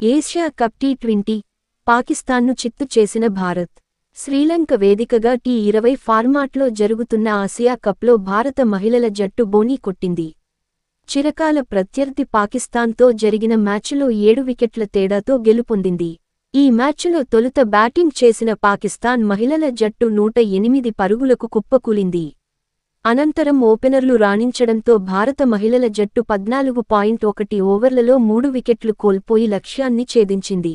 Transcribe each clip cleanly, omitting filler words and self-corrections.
Asia cup T20 పాకిస్తాన్ను చిత్తు చేసిన భారత్. శ్రీలంక వేదికగా టీ20 ఫార్మాట్లో జరుగుతున్న ఆసియా కప్లో భారత మహిళల జట్టు బోణీ కొట్టింది. చిరకాల ప్రత్యర్థి పాకిస్తాన్తో జరిగిన మ్యాచ్లో 7 వికెట్ల తేడాతో గెలుపొందింది. ఈ మ్యాచ్లో తొలుత బ్యాటింగ్ చేసిన పాకిస్తాన్ మహిళల జట్టు 108 పరుగులకు కుప్పకూలింది. అనంతరం ఓపెనర్లు రాణించడంతో భారత మహిళల జట్టు 14.1 ఓవర్లలో 3 వికెట్లు కోల్పోయి లక్ష్యాన్ని ఛేదించింది.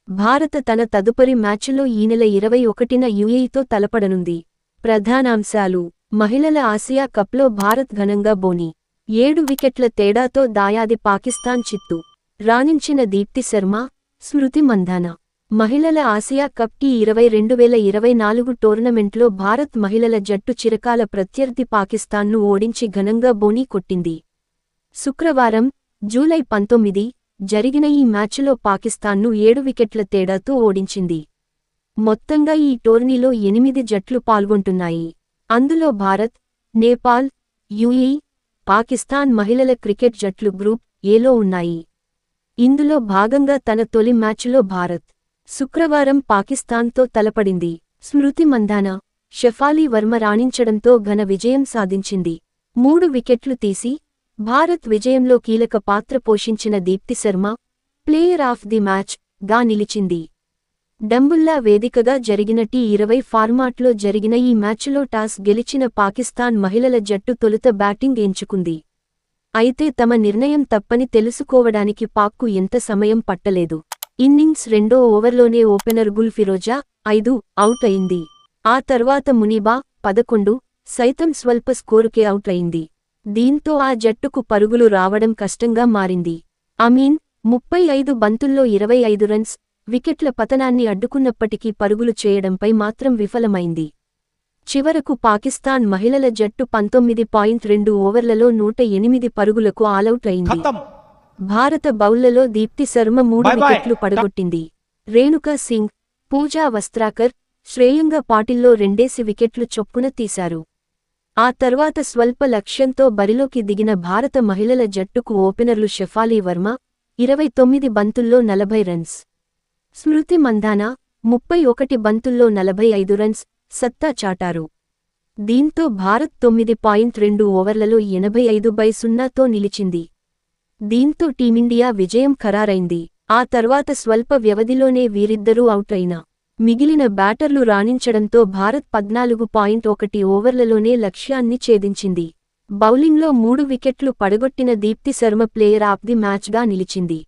భారత తన తదుపరి మ్యాచ్లో ఈ నెల 21న యుఏఈతో తలపడనుంది. ప్రధానాంశాలు: మహిళల ఆసియా కప్లో భారత్ ఘనంగా బోణీ. 7 వికెట్ల తేడాతో దాయాది పాకిస్తాన్ చిత్తు. రాణించిన దీప్తి శర్మ, స్మృతి మంధాన. మహిళల ఆసియా కప్ టీ20 2024 టోర్నమెంట్లో భారత్ మహిళల జట్టు చిరకాల ప్రత్యర్థి పాకిస్తాన్ను ఓడించి ఘనంగా బోణీ కొట్టింది. శుక్రవారం, జూలై 19 జరిగిన ఈ మ్యాచ్లో పాకిస్తాన్ను 7 వికెట్ల తేడాతో ఓడించింది. మొత్తంగా ఈ టోర్నీలో 8 జట్లు పాల్గొంటున్నాయి. అందులో భారత్, నేపాల్, యుఏఈ, పాకిస్తాన్ మహిళల క్రికెట్ జట్లు గ్రూప్ ఏలో ఉన్నాయి. ఇందులో భాగంగా తన తొలి మ్యాచ్లో భారత్ శుక్రవారం పాకిస్తాన్తో తలపడింది. స్మృతి మంధాన, షెఫాలీ వర్మ రాణించడంతో ఘన విజయం సాధించింది. 3 వికెట్లు తీసి భారత్ విజయంలో కీలక పాత్ర పోషించిన Deepti Sharma player of the match గా నిలిచింది. డంబుల్లా వేదికగా జరిగిన టీ20 ఫార్మాట్లో జరిగిన ఈ మ్యాచ్లో టాస్ గెలిచిన పాకిస్తాన్ మహిళల జట్టు తొలుత బ్యాటింగ్ ఎంచుకుంది. అయితే తమ నిర్ణయం తప్పని తెలుసుకోవడానికి పాక్కు ఎంత సమయం పట్టలేదు. ఇన్నింగ్స్ రెండో ఓవర్లోనే ఓపెనర్ గుల్ ఫిరోజా 5 అవుట్ అయింది. ఆ తర్వాత మునీబా 11 సైతం స్వల్ప స్కోరుకే అవుట్ అయింది. దీంతో ఆ జట్టుకు పరుగులు రావడం కష్టంగా మారింది. అమీన్ 35 బంతుల్లో 25 రన్స్, వికెట్ల పతనాన్ని అడ్డుకున్నప్పటికీ పరుగులు చేయడంపై మాత్రం విఫలమైంది. చివరకు పాకిస్తాన్ మహిళల జట్టు 19.2 ఓవర్లలో 108 పరుగులకు ఆలౌట్ అయింది. భారత బౌళ్లలో దీప్తి శర్మ 3 వికెట్లు పడగొట్టింది. రేణుకా సింగ్, పూజా వస్త్రాకర్, శ్రేయంగా పాటిల్లో 2 వికెట్లు చొప్పున తీశారు. ఆ తర్వాత స్వల్ప లక్ష్యంతో బరిలోకి దిగిన భారత మహిళల జట్టుకు ఓపెనర్లు షెఫాలీ వర్మ 29 బంతుల్లో 40 రన్స్, స్మృతి మంధాన 31 బంతుల్లో 45 రన్స్ సత్తా చాటారు. దీంతో భారత్ 9.2 ఓవర్లలో 85/0తో నిలిచింది. దీంతో టీమిండియా విజయం ఖరారైంది. ఆ తర్వాత స్వల్ప వ్యవధిలోనే వీరిద్దరూ అవుట్ అయినా మిగిలిన బ్యాటర్లు రాణించడంతో భారత్ 14.1 ఓవర్లలోనే లక్ష్యాన్ని ఛేదించింది. బౌలింగ్లో 3 వికెట్లు పడగొట్టిన Deepti Sharma player of the మ్యాచ్గా నిలిచింది.